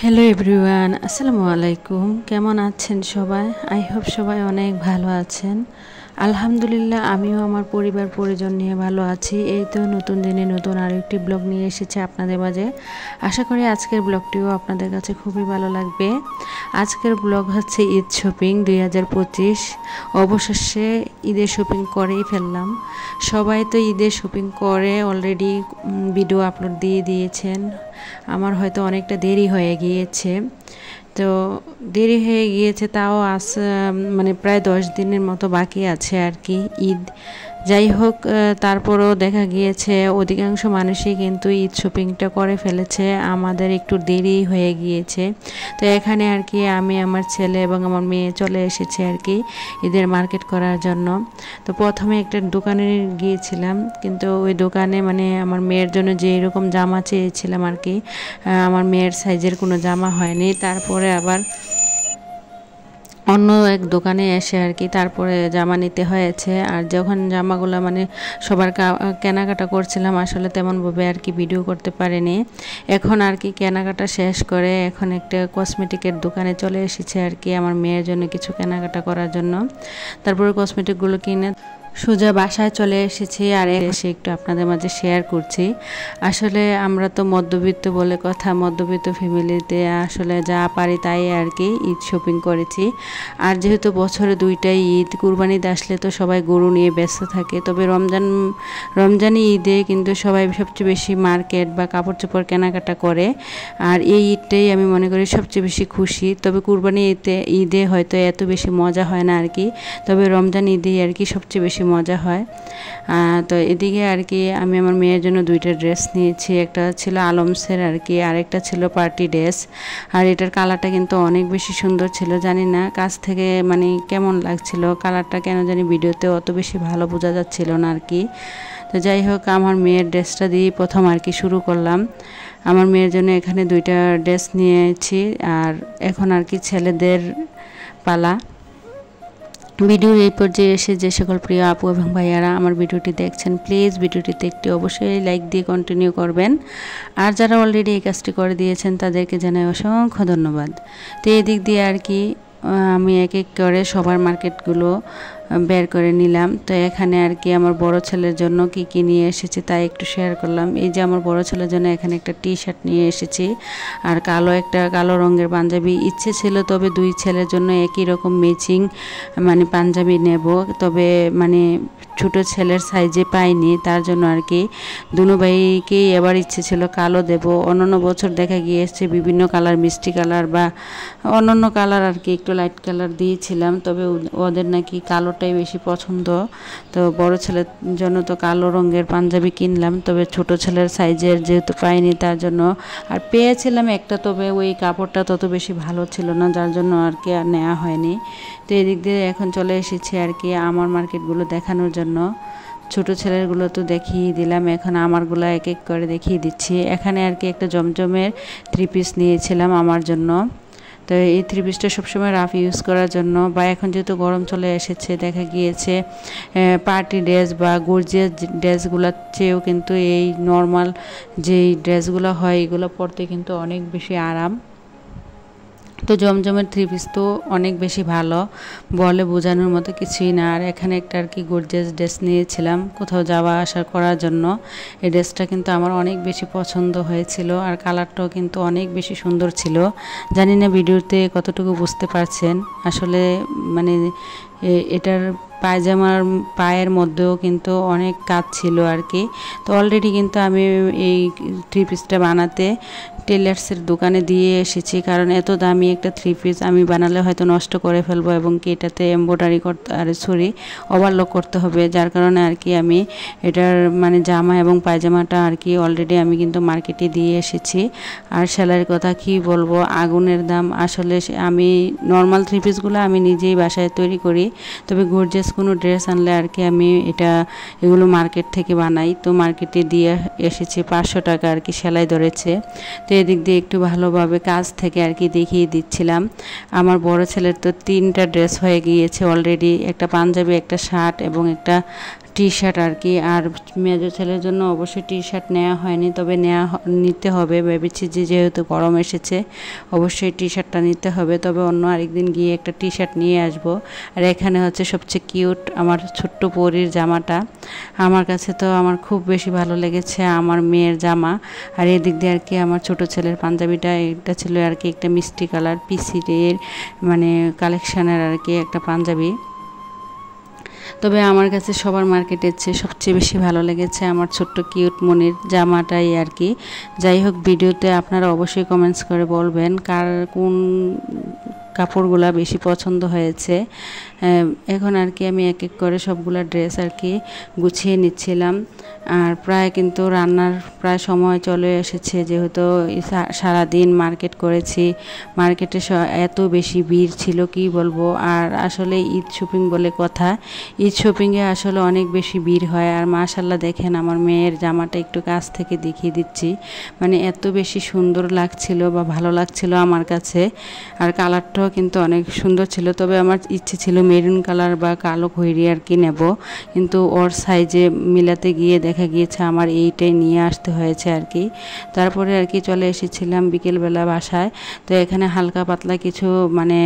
Hello everyone, আসসালামু আলাইকুম। কেমন আছেন সবাই? আই হোপ সবাই অনেক ভালো আছেন। আলহামদুলিল্লাহ, আমিও আমার পরিবার পরিজন নিয়ে ভালো আছি। এই তো নতুন দিনে নতুন আরও একটি ব্লগ নিয়ে এসেছে আপনাদের মাঝে। আশা করি আজকের ব্লগটিও আপনাদের কাছে খুবই ভালো লাগবে। আজকের ব্লগ হচ্ছে ঈদ শপিং 2025। অবশেষে ঈদের শপিং করেই ফেললাম। সবাই তো ঈদের শপিং করে অলরেডি ভিডিও আপলোড দিয়ে দিয়েছেন। আমার হয়তো অনেকটা দেরি হয়ে গিয়েছে, তো দেরি হয়ে গিয়েছে তাও মানে প্রায় 10 দিনের মতো বাকি আছে আর কি ঈদ। যাই হোক, তারপরেও দেখা গিয়েছে অধিকাংশ মানুষই কিন্তু ঈদ শপিংটা করে ফেলেছে, আমাদের একটু দেরি হয়ে গিয়েছে। তো এখানে আর কি আমি, আমার ছেলে এবং আমার মেয়ে চলে এসেছে আর কি ঈদের মার্কেট করার জন্য। তো প্রথমে একটা দোকানে গিয়েছিলাম, কিন্তু ওই দোকানে মানে আমার মেয়ের জন্য যে এরকম জামা চেয়েছিলাম আর কি, আমার মেয়ের সাইজের কোনো জামা হয়নি। তারপরে আবার অন্য এক দোকানে এসে আর কি তারপরে জামা নিতে হয়েছে। আর যখন জামাগুলো মানে সবার কেনাকাটা করছিলাম, আসলে তেমনভাবে আর কি ভিডিও করতে পারিনি। এখন আর কি কেনাকাটা শেষ করে এখন একটা কসমেটিকের দোকানে চলে এসেছে আর কি আমার মেয়ের জন্য কিছু কেনাকাটা করার জন্য। তারপরে কসমেটিকগুলো কিনে সোজা বাসায় চলে এসেছি, আর এসে একটু আপনাদের মাঝে শেয়ার করছি। আসলে আমরা তো মধ্যবিত্ত বলে কথা, মধ্যবিত্ত ফ্যামিলিতে আসলে যা পারি তাই আর কি ঈদ শপিং করেছি। আর যেহেতু বছরে দুইটাই ঈদ, কুরবানিতে আসলে তো সবাই গরু নিয়ে ব্যস্ত থাকে, তবে রমজানি ঈদে কিন্তু সবাই সবচেয়ে বেশি মার্কেট বা কাপড় চোপড় কেনাকাটা করে। আর এই ঈদটাই আমি মনে করি সবচেয়ে বেশি খুশি। তবে কুরবানি ঈদে হয়তো এত বেশি মজা হয় না আর কি, তবে রমজান ঈদেই আর কি সবচেয়ে বেশি মজা হয়। তো এদিকে আর কি আমি আমার মেয়ের জন্য দুইটা ড্রেস নিয়েছি, একটা ছিল আলমসের আর কি, আরেকটা ছিল পার্টি ড্রেস। আর এটার কালারটা কিন্তু অনেক বেশি সুন্দর ছিল, জানি না কাছ থেকে মানে কেমন লাগছিল, কালারটা কেন জানি ভিডিওতে অত বেশি ভালো বোঝা যাচ্ছিল না আর কি। তো যাই হোক, আমার মেয়ের ড্রেসটা দিয়ে প্রথম আর কি শুরু করলাম। আমার মেয়ের জন্য এখানে দুইটা ড্রেস নিয়েছি, আর এখন আর কি ছেলেদের পালা। ভিডিওর এই পর্যায়ে এসে যে সকল প্রিয় আপু এবং ভাইয়ারা আমার ভিডিওটি দেখছেন, প্লিজ ভিডিওটিতে একটি অবশ্যই লাইক দিয়ে কন্টিনিউ করবেন। আর যারা অলরেডি এই কাজটি করে দিয়েছেন তাদেরকে জানাই অসংখ্য ধন্যবাদ। তো এই দিক দিয়ে আর কি আমি এক এক করে সবার মার্কেটগুলো বের করে নিলাম। তো এখানে আর কি আমার বড় ছেলের জন্য কি কি নিয়ে এসেছি তাই একটু শেয়ার করলাম। এই যে আমার বড় ছেলের জন্য এখানে একটা টি শার্ট নিয়ে এসেছি, আর একটা কালো রঙের পাঞ্জাবি। ইচ্ছে ছিল তবে দুই ছেলের জন্য একই রকম ম্যাচিং মানে পাঞ্জাবি নেব, তবে মানে ছোটো ছেলের সাইজে পাইনি, তার জন্য আর কি দুনো ভাইকেই এবার ইচ্ছে ছিল কালো দেব। অন্যান্য বছর দেখা গিয়েছে বিভিন্ন কালার, মিষ্টি কালার বা অন্যান্য কালার আর কি একটু লাইট কালার দিয়েছিলাম, তবে ওদের নাকি কালোটাই বেশি পছন্দ। তো বড় ছেলের জন্য তো কালো রঙের পাঞ্জাবি কিনলাম, তবে ছোট ছেলের সাইজের যেহেতু পাইনি তার জন্য, আর পেয়েছিলাম একটা, তবে ওই কাপড়টা তত বেশি ভালো ছিল না, যার জন্য আর কি আর নেওয়া হয়নি। তো এদিক দিয়ে এখন চলে এসেছি আর কি আমার মার্কেটগুলো দেখানোর জন্য। ছোটো ছেলেরগুলো তো দেখিয়ে দিলাম, এখন আমারগুলো এক এক করে দেখিয়ে দিচ্ছি। এখানে আর কি একটা জমজমের 3 পিস নিয়েছিলাম আমার জন্য। তো এই 3 পিসটা সবসময় রাফ ইউজ করার জন্য, বা এখন যেহেতু গরম চলে এসেছে দেখা গিয়েছে পার্টি ড্রেস বা গর্জিয়াস ড্রেসগুলোর চেয়েও কিন্তু এই নর্মাল যেই ড্রেসগুলো হয় এগুলো পরতে কিন্তু অনেক বেশি আরাম। তো জমজমের 3 পিস তো অনেক বেশি ভালো, বলে বোঝানোর মতো কিছুই না। আর এখানে একটা আর কি গর্জিয়াস ড্রেস নিয়েছিলাম কোথাও যাওয়া আসা করার জন্য। এই ড্রেসটা কিন্তু আমার অনেক বেশি পছন্দ হয়েছিল, আর কালারটাও কিন্তু অনেক বেশি সুন্দর ছিল। জানি না ভিডিওতে কতটুকু বুঝতে পারছেন, আসলে মানে এটার পায়জামার পায়ের মধ্যেও কিন্তু অনেক কাজ ছিল আর কি। তো অলরেডি কিন্তু আমি এই 3 পিসটা বানাতে টেলার্সের দোকানে দিয়ে এসেছি, কারণ এত দামি একটা 3 পিস আমি বানালে হয়তো নষ্ট করে ফেলবো, এবং কি এটাতে এমব্রয়ডারি করতে ওভারলক করতে হবে, যার কারণে আর কি আমি এটার মানে জামা এবং পায়জামাটা আর কি অলরেডি আমি কিন্তু মার্কেটে দিয়ে এসেছি। আর সেলাইয়ের কথা কি বলবো, আগুনের দাম। আসলে আমি নর্মাল 3 পিসগুলো আমি নিজেই বাসায় তৈরি করি, তবে গর্জিয়াস কোনো ড্রেস আনলে আর কি আমি এগুলো মার্কেট থেকে বানাই। তো মার্কেটে দিয়ে এসেছি 500 টাকা আর কি সেলাই ধরেছে। তো এদিক দিয়ে একটু ভালোভাবে কাজ থেকে আর কি দেখিয়ে দিচ্ছিলাম। আমার বড় ছেলের তো 3টা ড্রেস হয়ে গিয়েছে অলরেডি, একটা পাঞ্জাবি, একটা শার্ট এবং একটা টি শার্ট আর কি। আর মেজো ছেলের জন্য অবশ্যই টি শার্ট নেওয়া হয়নি, তবে নিতে হবে ভেবেছি যে যেহেতু গরম এসেছে অবশ্যই টি শার্টটা নিতে হবে। তবে অন্য আরেকদিন গিয়ে একটা টি শার্ট নিয়ে আসব। আর এখানে হচ্ছে সবচেয়ে কিউট আমার ছোট্ট পরীর জামাটা, আমার কাছে তো আমার খুব বেশি ভালো লেগেছে আমার মেয়ের জামা। আর এদিক দিয়ে আর কি আমার ছোট ছেলের পাঞ্জাবিটা, এটা ছিল আর কি একটা মিষ্টি কালার পিসির মানে কালেকশানের আর কি একটা পাঞ্জাবি। তবে আমার কাছে সবার মার্কেটের চেয়ে সবচেয়ে বেশি ভালো লেগেছে আমার ছোট্ট কিউট মনির জামাটাই আর কি। যাই হোক, ভিডিওতে আপনারা অবশ্যই কমেন্টস করে বলবেন কার কোন কাপড়গুলা বেশি পছন্দ হয়েছে। এখন আর কি আমি এক এক করে সবগুলা ড্রেস আর কি গুছিয়ে নিচ্ছিলাম। আর প্রায় কিন্তু রান্নার প্রায় সময় চলে এসেছে, যেহেতু সারাদিন মার্কেট করেছি। মার্কেটে এত বেশি ভিড় ছিল কি বলবো। আর আসলে ঈদ শপিং বলে কথা, ঈদ শপিংয়ে আসলে অনেক বেশি ভিড় হয়। আর মাশাল্লাহ দেখেন আমার মেয়ের জামাটা একটু কাছ থেকে দেখিয়ে দিচ্ছি, মানে এত বেশি সুন্দর লাগছিল বা ভালো লাগছিল আমার কাছে। আর কালারটাও কিন্তু অনেক সুন্দর ছিল। তবে আমার ইচ্ছে ছিল মেরুন কালার বা কালো খয়েরি আর কি নেব, কিন্তু ওর সাইজে মিলাতে গিয়ে দেখা গিয়েছে আমার এইটাই নিয়ে আসতে হয়েছে আর কি। তারপরে আর কি চলে এসেছিলাম বিকেলবেলা বাসায়। তো এখানে হালকা পাতলা কিছু মানে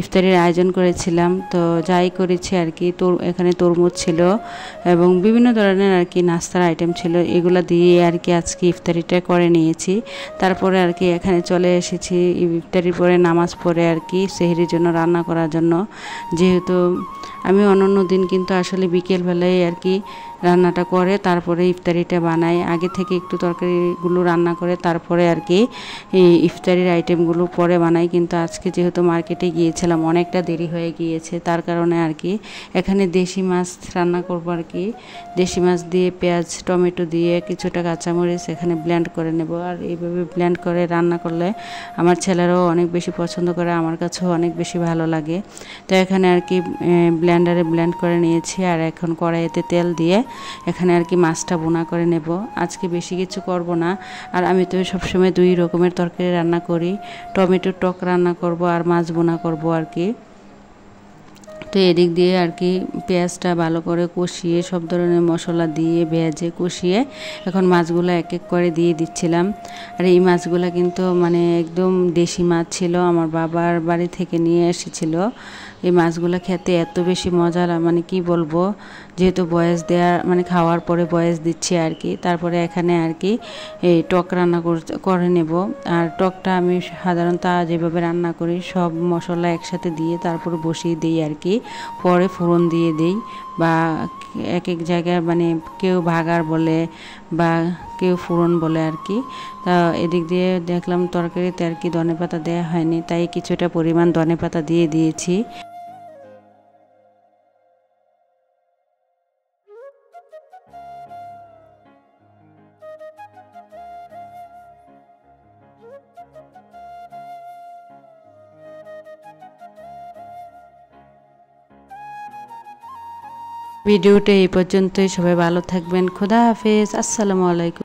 ইফতারের আয়োজন করেছিলাম। তো যাই করেছি আর কি, এখানে তরমুজ ছিল এবং বিভিন্ন ধরনের আর কি নাস্তার আইটেম ছিল, এগুলো দিয়ে আর কি আজকে ইফতারিটা করে নিয়েছি। তারপরে আর কি এখানে চলে এসেছি ইফতারির পরে নামাজ পড়ে আর কি সেহরির জন্য রান্না করার জন্য। যেহেতু আমি অন্যান্য দিন কিন্তু আসলে বিকেলবেলায় আর কি রান্নাটা করে তারপরে ইফতারিটা বানাই, আগে থেকে একটু তরকারিগুলো রান্না করে তারপরে আর কি এই ইফতারির আইটেমগুলো পরে বানাই। কিন্তু আজকে যেহেতু মার্কেটে গিয়েছিলাম অনেকটা দেরি হয়ে গিয়েছে, তার কারণে আর কি এখানে দেশি মাছ রান্না করবো আর কি। দেশি মাছ দিয়ে পেঁয়াজ টমেটো দিয়ে কিছুটা কাঁচামরিচ এখানে ব্লেন্ড করে নেব। আর এইভাবে ব্লেন্ড করে রান্না করলে আমার ছেলেরাও অনেক বেশি পছন্দ করে, আমার কাছেও অনেক বেশি ভালো লাগে। তো এখানে আর কি ব্লেন্ডারে ব্লেন্ড করে নিয়েছি। আর এখন কড়াইতে তেল দিয়ে এখানে আর কি মাছটা বোনা করে নেব। আজকে বেশি কিছু করব না। আর আমি তো সবসময় দুই রকমের তরকারি রান্না করি, টমেটোর টক রান্না করব আর মাছ বোনা করব আর কি। তো এদিক দিয়ে আর কি পেঁয়াজটা ভালো করে কষিয়ে সব ধরনের মশলা দিয়ে ভেজে কষিয়ে এখন মাছগুলো এক এক করে দিয়ে দিচ্ছিলাম। আর এই মাছগুলো কিন্তু মানে একদম দেশি মাছ ছিল, আমার বাবার বাড়ি থেকে নিয়ে এসেছিল। এই মাছগুলো খেতে এত বেশি মজা, মানে কি বলবো, যেহেতু বয়স দেওয়ার মানে খাওয়ার পরে বয়স দিচ্ছি আর কি। তারপরে এখানে আর কি এই টক রান্না করে নেব। আর টকটা আমি সাধারণত যেভাবে রান্না করি সব মশলা একসাথে দিয়ে তারপরে বসিয়ে দিই আর কি, পরে ফোড়ন দিয়ে দিই। বা এক এক জায়গায় মানে কেউ ভাগার বলে বা কেউ ফোড়ন বলে আর কি। তা এদিক দিয়ে দেখলাম তরকারিতে আর কি ধনেপাতা দেওয়া হয়নি, তাই কিছুটা পরিমাণ ধনেপাতা দিয়ে দিয়েছি। ভিডিওটা এই পর্যন্তই, সবাই ভালো থাকবেন, খোদা হাফেজ, আসসালামু আলাইকুম।